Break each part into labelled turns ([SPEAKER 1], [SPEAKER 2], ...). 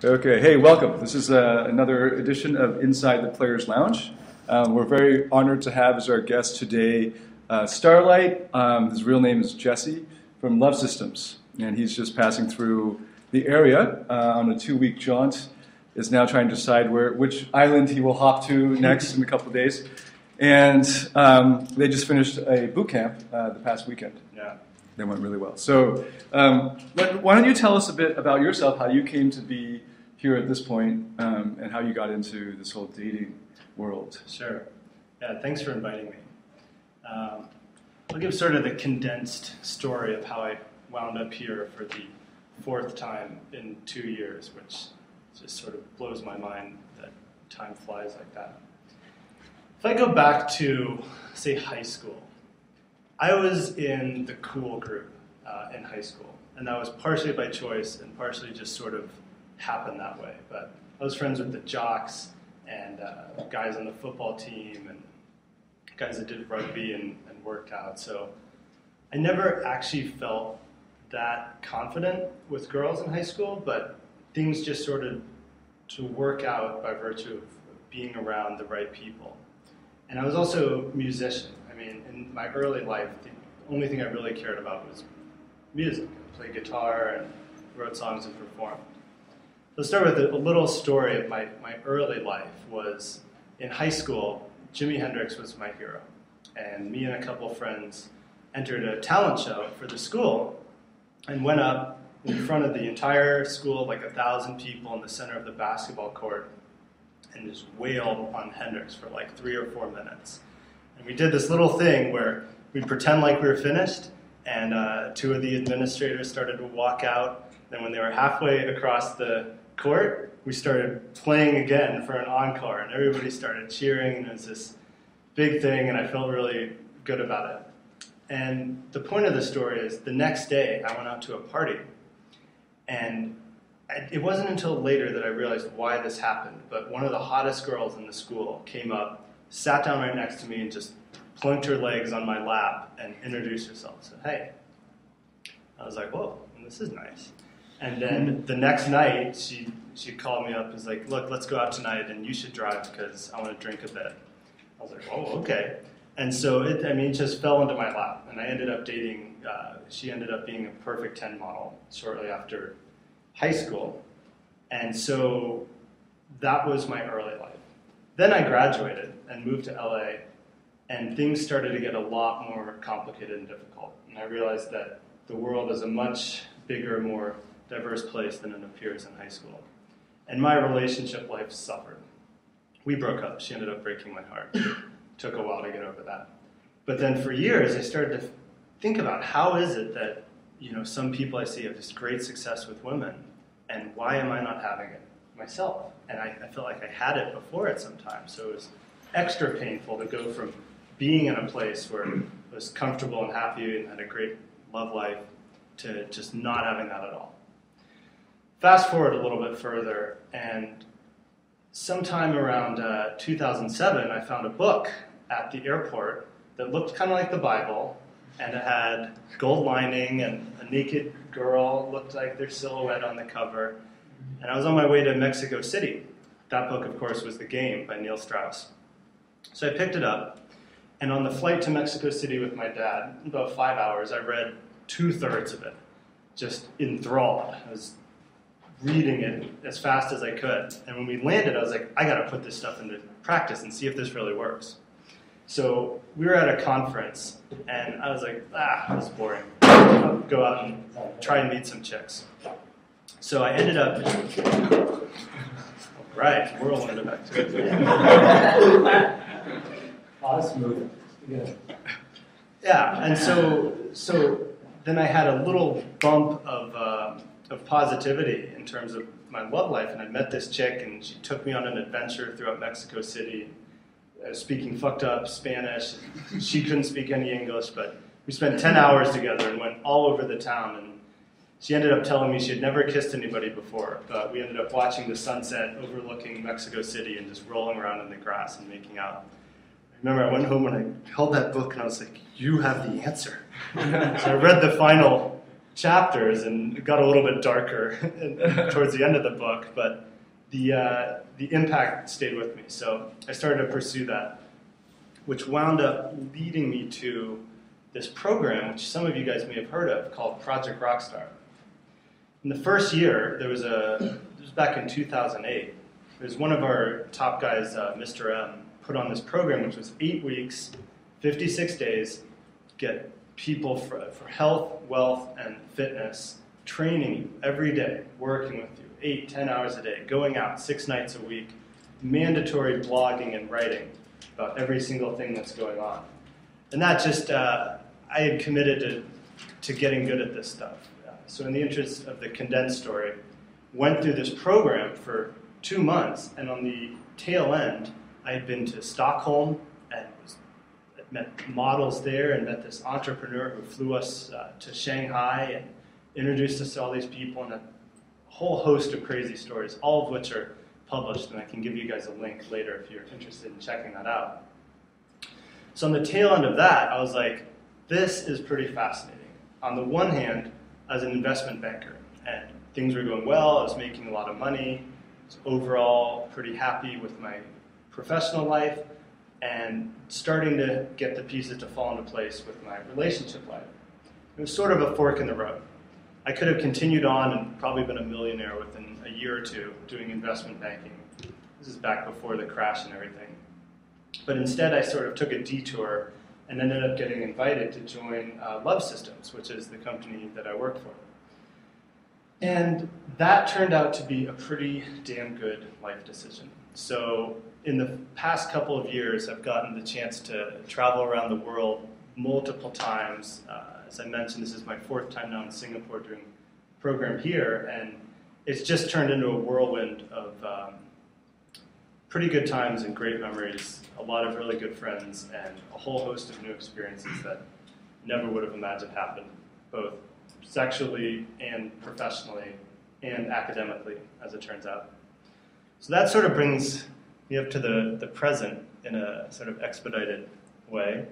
[SPEAKER 1] Okay, hey, welcome. This is another edition of Inside the Players Lounge. We're very honored to have as our guest today Starlight. His real name is Jesse from Love Systems, and he's just passing through the area on a 2-week jaunt. Is now trying to decide which island he will hop to next in a couple of days. And they just finished a boot camp the past weekend.
[SPEAKER 2] Yeah.
[SPEAKER 1] They went really well. So why don't you tell us a bit about yourself, how you came to be here at this point, and how you got into this whole dating world.
[SPEAKER 2] Sure. Yeah, thanks for inviting me. I'll give sort of the condensed story of how I wound up here for the 4th time in 2 years, which just sort of blows my mind that time flies like that. If I go back to, say, high school, I was in the cool group in high school, and that was partially by choice and partially just sort of happened that way. But I was friends with the jocks and guys on the football team and guys that did rugby and worked out. So I never actually felt that confident with girls in high school, but things just sort of to work out by virtue of being around the right people. And I was also a musician. I mean, in my early life, the only thing I really cared about was music. I played guitar and wrote songs and performed. Let's start with a little story of my early life. Was in high school, Jimi Hendrix was my hero. And me and a couple friends entered a talent show for the school and went up in front of the entire school, like 1,000 people in the center of the basketball court, and just wailed on Hendrix for like 3 or 4 minutes. And we did this little thing where we'd pretend like we were finished, and 2 of the administrators started to walk out. Then when they were halfway across the court, we started playing again for an encore, and everybody started cheering, and it was this big thing, and I felt really good about it. And the point of the story is, the next day, I went out to a party, and it wasn't until later that I realized why this happened, but one of the hottest girls in the school came up, sat down right next to me, and just plunked her legs on my lap and introduced herself. Said, "Hey." I was like, "Whoa, this is nice." And then the next night, she called me up and was like, "Look, let's go out tonight, and you should drive because I want to drink a bit." I was like, "Oh, okay." And so it just fell into my lap, and I ended up dating. She ended up being a perfect 10 model shortly after high school, and so that was my early life. Then I graduated and moved to LA, and things started to get a lot more complicated and difficult. And I realized that the world is a much bigger, more diverse place than it appears in high school. And my relationship life suffered. We broke up. She ended up breaking my heart. Took a while to get over that. But then for years, I started to think about how is it that, some people I see have this great success with women, and why am I not having it myself? And I felt like I had it before at some time. So it was extra painful to go from being in a place where I was comfortable and happy and had a great love life to just not having that at all. Fast forward a little bit further, and sometime around 2007, I found a book at the airport that looked kind of like the Bible, and it had gold lining and a naked girl, looked like their silhouette on the cover. And I was on my way to Mexico City. That book, of course, was The Game by Neil Strauss. So I picked it up, and on the flight to Mexico City with my dad, about 5 hours, I read 2/3 of it, just enthralled. I was reading it as fast as I could. And when we landed, I was like, I got to put this stuff into practice and see if this really works. So we were at a conference, and I was like, this is boring. I'll go out and try and meet some chicks. So I ended up, right, whirlwind back to it.
[SPEAKER 3] Smooth.
[SPEAKER 2] Yeah, and so then I had a little bump of positivity in terms of my love life, and I met this chick, and she took me on an adventure throughout Mexico City, speaking fucked up Spanish. She couldn't speak any English, but we spent 10 hours together and went all over the town, and she ended up telling me she had never kissed anybody before, but we ended up watching the sunset overlooking Mexico City and just rolling around in the grass and making out. I remember I went home and I held that book and I was like, you have the answer. So I read the final chapters, and it got a little bit darker towards the end of the book, but the impact stayed with me. So I started to pursue that, which wound up leading me to this program, which some of you guys may have heard of, called Project Rockstar. In the first year, this was back in 2008, there was one of our top guys, Mr. M, put on this program, which was 8 weeks, 56 days, get people for health, wealth, and fitness, training you every day, working with you, 8-10 hours a day, going out 6 nights a week, mandatory blogging and writing about every single thing that's going on. And that just, I had committed to getting good at this stuff. So in the interest of the condensed story, went through this program for 2 months, and on the tail end, I had been to Stockholm and met models there and met this entrepreneur who flew us to Shanghai and introduced us to all these people, and a whole host of crazy stories, all of which are published, and I can give you guys a link later if you're interested in checking that out. So on the tail end of that, I was like, this is pretty fascinating. On the one hand, as an investment banker, and things were going well, I was making a lot of money, I was overall pretty happy with my professional life, and starting to get the pieces to fall into place with my relationship life. It was sort of a fork in the road. I could have continued on and probably been a millionaire within a year or two doing investment banking. This is back before the crash and everything. But instead, I sort of took a detour and ended up getting invited to join Love Systems, which is the company that I work for. And that turned out to be a pretty damn good life decision. So in the past couple of years, I've gotten the chance to travel around the world multiple times. As I mentioned, this is my 4th time now in Singapore doing a program here, and it's just turned into a whirlwind of pretty good times and great memories, a lot of really good friends, and a whole host of new experiences that never would have imagined happened, both sexually and professionally and academically, as it turns out. So that sort of brings me up to the present in a sort of expedited way.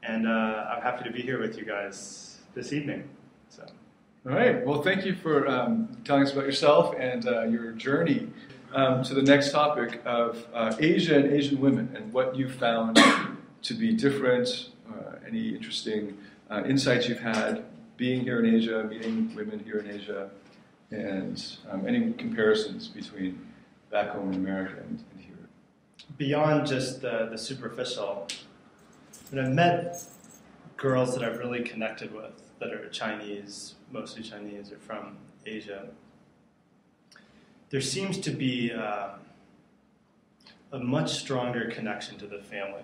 [SPEAKER 2] And I'm happy to be here with you guys this evening. So.
[SPEAKER 1] All right. Well, thank you for telling us about yourself and your journey to the next topic of Asia and Asian women and what you found to be different, any interesting insights you've had being here in Asia, meeting women here in Asia, and any comparisons between back home in America and here.
[SPEAKER 2] Beyond just the superficial, when I've met girls that I've really connected with that are Chinese, mostly Chinese, or from Asia, there seems to be a much stronger connection to the family.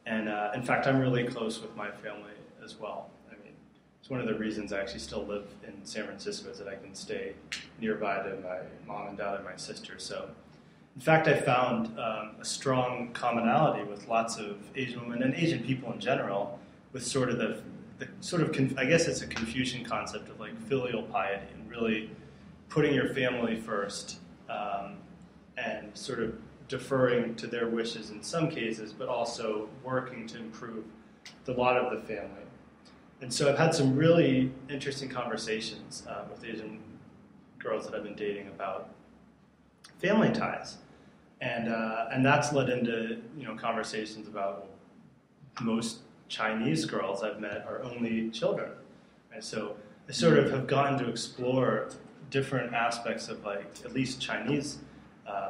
[SPEAKER 2] And in fact, I'm really close with my family as well. I mean, it's one of the reasons I actually still live in San Francisco is that I can stay nearby to my mom and dad and my sister. So, in fact, I found a strong commonality with lots of Asian women and Asian people in general, with sort of I guess it's a Confucian concept of like filial piety and really putting your family first and sort of deferring to their wishes in some cases, but also working to improve the lot of the family. And so I've had some really interesting conversations with Asian girls that I've been dating about family ties. And that's led into conversations about most Chinese girls I've met are only children. And so I sort of have gotten to explore different aspects of like at least Chinese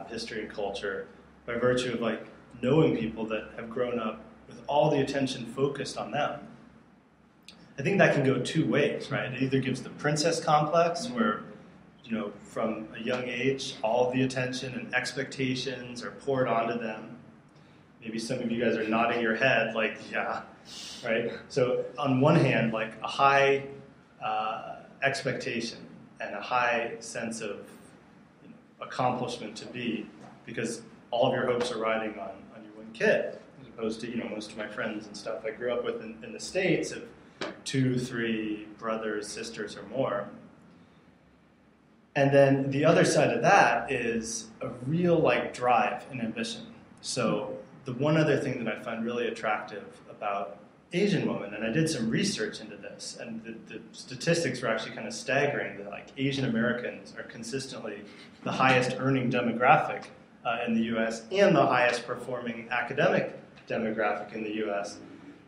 [SPEAKER 2] history and culture by virtue of like knowing people that have grown up with all the attention focused on them. I think that can go two ways, right? It either gives the princess complex where from a young age, all the attention and expectations are poured onto them. Maybe some of you guys are nodding your head like, yeah, right? So on one hand, like a high expectation and a high sense of accomplishment to be, because all of your hopes are riding on your one kid, as opposed to most of my friends and stuff I grew up with in the States of 2, 3 brothers, sisters, or more. And then the other side of that is a real drive and ambition. So the one other thing that I find really attractive about Asian woman, and I did some research into this, and the statistics were actually kind of staggering that like Asian Americans are consistently the highest earning demographic in the U.S. and the highest performing academic demographic in the U.S.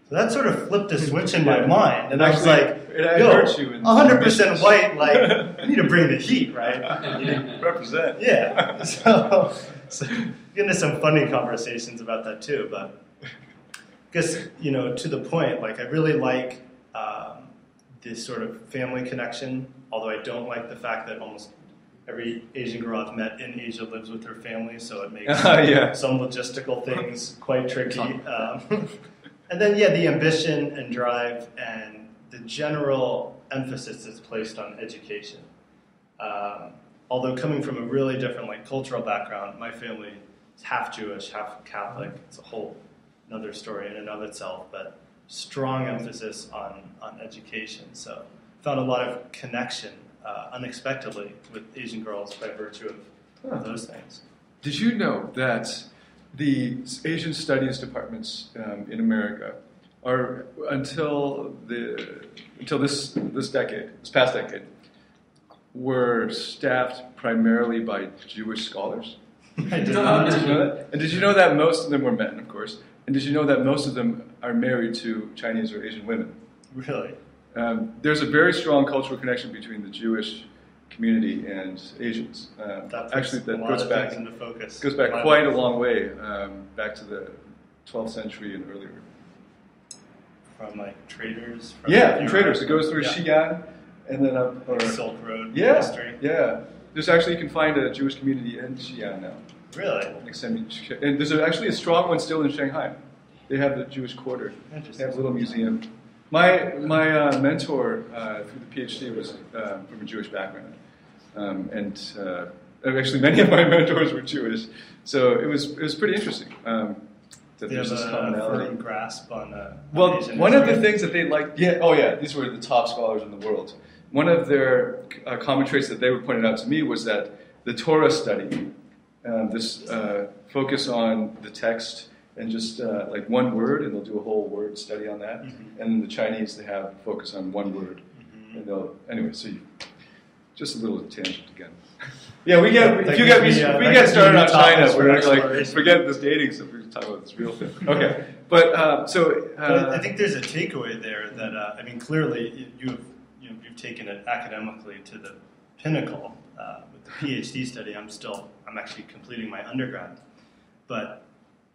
[SPEAKER 2] So that sort of flipped a switch in my mind, and I was like, yo, 100% white, like, I need to bring the heat, right?
[SPEAKER 1] Represent.
[SPEAKER 2] Yeah. So get into some funny conversations about that too, but because, to the point, like, I really like this sort of family connection, although I don't like the fact that almost every Asian girl I've met in Asia lives with her family, so it makes some logistical things quite tricky. And then, the ambition and drive and the general emphasis that's placed on education. Although coming from a really different cultural background, my family is half Jewish, half Catholic. It's a whole another story in and of itself, but strong emphasis on education. So found a lot of connection unexpectedly with Asian girls by virtue of those things.
[SPEAKER 1] Did you know that the Asian studies departments in America are until this past decade, were staffed primarily by Jewish scholars?
[SPEAKER 2] I did not.
[SPEAKER 1] Did you know that? And did you know that most of them were men, of course? And did you know that most of them are married to Chinese or Asian women?
[SPEAKER 2] Really?
[SPEAKER 1] There's a very strong cultural connection between the Jewish community and Asians. Actually, that goes back quite a long way, back to the 12th century and earlier.
[SPEAKER 2] From traders?
[SPEAKER 1] Traders. It goes through Xi'an and then up
[SPEAKER 2] Silk Road
[SPEAKER 1] history. Yeah. There's actually, you can find a Jewish community in Xi'an now.
[SPEAKER 2] Really?
[SPEAKER 1] And there's actually a strong one still in Shanghai. They have the Jewish Quarter. They have a little museum. My mentor through the Ph.D. was from a Jewish background. And actually many of my mentors were Jewish. So it was pretty interesting. That
[SPEAKER 2] there's this commonality. Firm grasp on
[SPEAKER 1] one of the things that they liked, these were the top scholars in the world. One of their common traits that they would point out to me was that the Torah study, this focus on the text and just one word, and they'll do a whole word study on that. Mm-hmm. And in the Chinese, they have focus on one word. Mm-hmm. And just a little tangent again. Yeah, we get started on China, we're like, forget this dating stuff. We're talking about this real thing. Okay, but
[SPEAKER 2] I think there's a takeaway there that clearly you've taken it academically to the pinnacle with the Ph.D. study. I'm actually completing my undergrad, but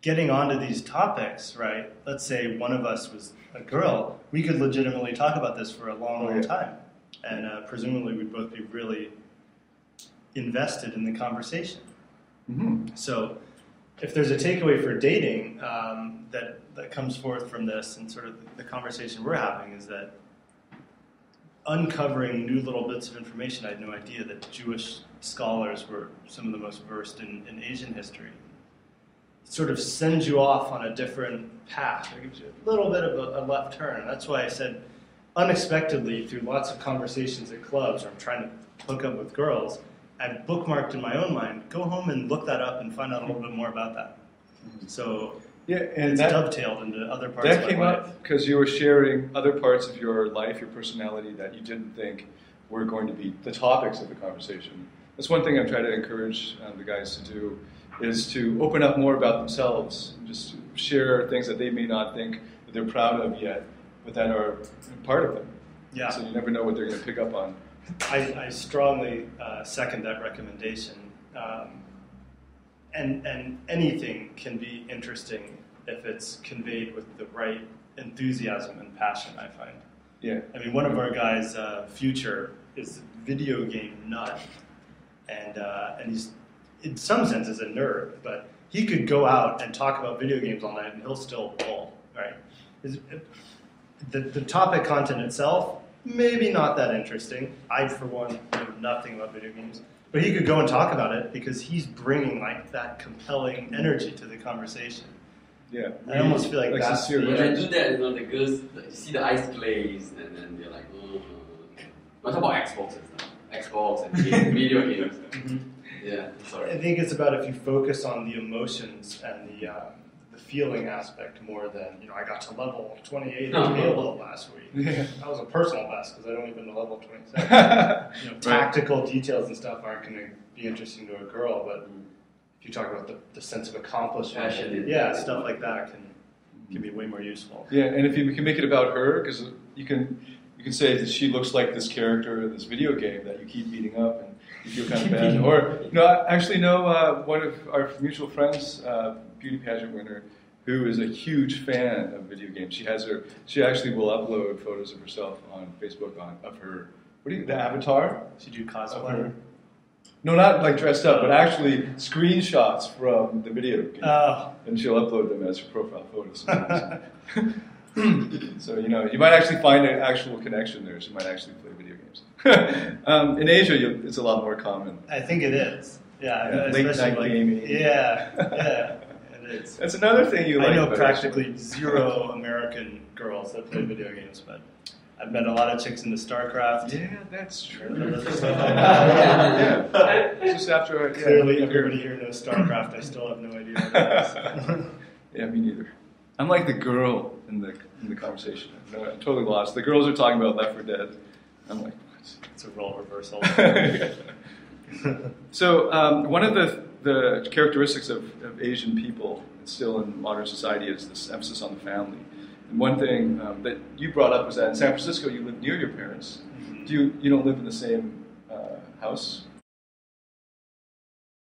[SPEAKER 2] getting onto these topics, right? Let's say one of us was a girl, we could legitimately talk about this for a long time, and presumably we'd both be really invested in the conversation. Mm-hmm. So if there's a takeaway for dating that comes forth from this and sort of the conversation we're having is that uncovering new little bits of information, I had no idea that Jewish scholars were some of the most versed in Asian history. It sort of sends you off on a different path. It gives you a little bit of a left turn. And that's why I said unexpectedly through lots of conversations at clubs or I'm trying to hook up with girls, I've bookmarked in my own mind, go home and look that up and find out a little bit more about that. So it's dovetailed into other parts of my life. That came up
[SPEAKER 1] because you were sharing other parts of your life, your personality that you didn't think were going to be the topics of the conversation. That's one thing I'm trying to encourage the guys to do is to open up more about themselves and just share things that they may not think that they're proud of yet, but that are part of them. Yeah. So you never know what they're going to pick up on.
[SPEAKER 2] I strongly second that recommendation. And anything can be interesting if it's conveyed with the right enthusiasm and passion, I find.
[SPEAKER 1] Yeah.
[SPEAKER 2] One of our guys, Future, is a video game nut. And he's, in some sense, is a nerd, but he could go out and talk about video games all night and he'll still bowl, right? The topic content itself, maybe not that interesting. I, for one, know nothing about video games. But he could go and talk about it because he's bringing that compelling energy to the conversation.
[SPEAKER 1] Yeah.
[SPEAKER 2] I almost feel like that's...
[SPEAKER 4] When I do that, the girls see the eyes glaze and then they're like, We're talking about Xbox and video games. Mm-hmm. Yeah, sorry.
[SPEAKER 2] I think it's about if you focus on the emotions and the the feeling aspect more than, you know, I got to level 28 in Halo last week.
[SPEAKER 1] Yeah.
[SPEAKER 2] That was a personal best because I don't even know level 27. You know, tactical details and stuff aren't going to be interesting to a girl, but if you talk about the sense of accomplishment, stuff like that can be way more useful.
[SPEAKER 1] Yeah, and if you can make it about her, because you can say that she looks like this character in this video game that you keep beating up and you feel kind of bad. Or, you know, I actually know one of our mutual friends, beauty pageant winner, who is a huge fan of video games. She actually will upload photos of herself on Facebook of her, the avatar?
[SPEAKER 2] So you do cosplay?
[SPEAKER 1] No, not like dressed up, but actually screenshots from the video game. And she'll upload them as her profile photos. So, you know, you might actually find an actual connection there. She might actually play video games. In Asia, it's a lot more common.
[SPEAKER 2] I think it is. Yeah,
[SPEAKER 1] late night gaming.
[SPEAKER 2] Yeah, it is.
[SPEAKER 1] That's another thing you like.
[SPEAKER 2] I know practically zero American girls that play video games, but I've met a lot of chicks into StarCraft.
[SPEAKER 1] Yeah, that's true.
[SPEAKER 2] Just after clearly everybody here knows StarCraft, I still have no idea what that is.
[SPEAKER 1] Yeah, me neither. I'm like the girl in the conversation. I'm totally lost. The girls are talking about Left 4 Dead. I'm like, what?
[SPEAKER 2] It's a role reversal.
[SPEAKER 1] So one of the characteristics of Asian people, still in modern society, is this emphasis on the family. And one thing that you brought up was that in San Francisco you live near your parents.
[SPEAKER 2] Mm-hmm.
[SPEAKER 1] You don't live in the same house?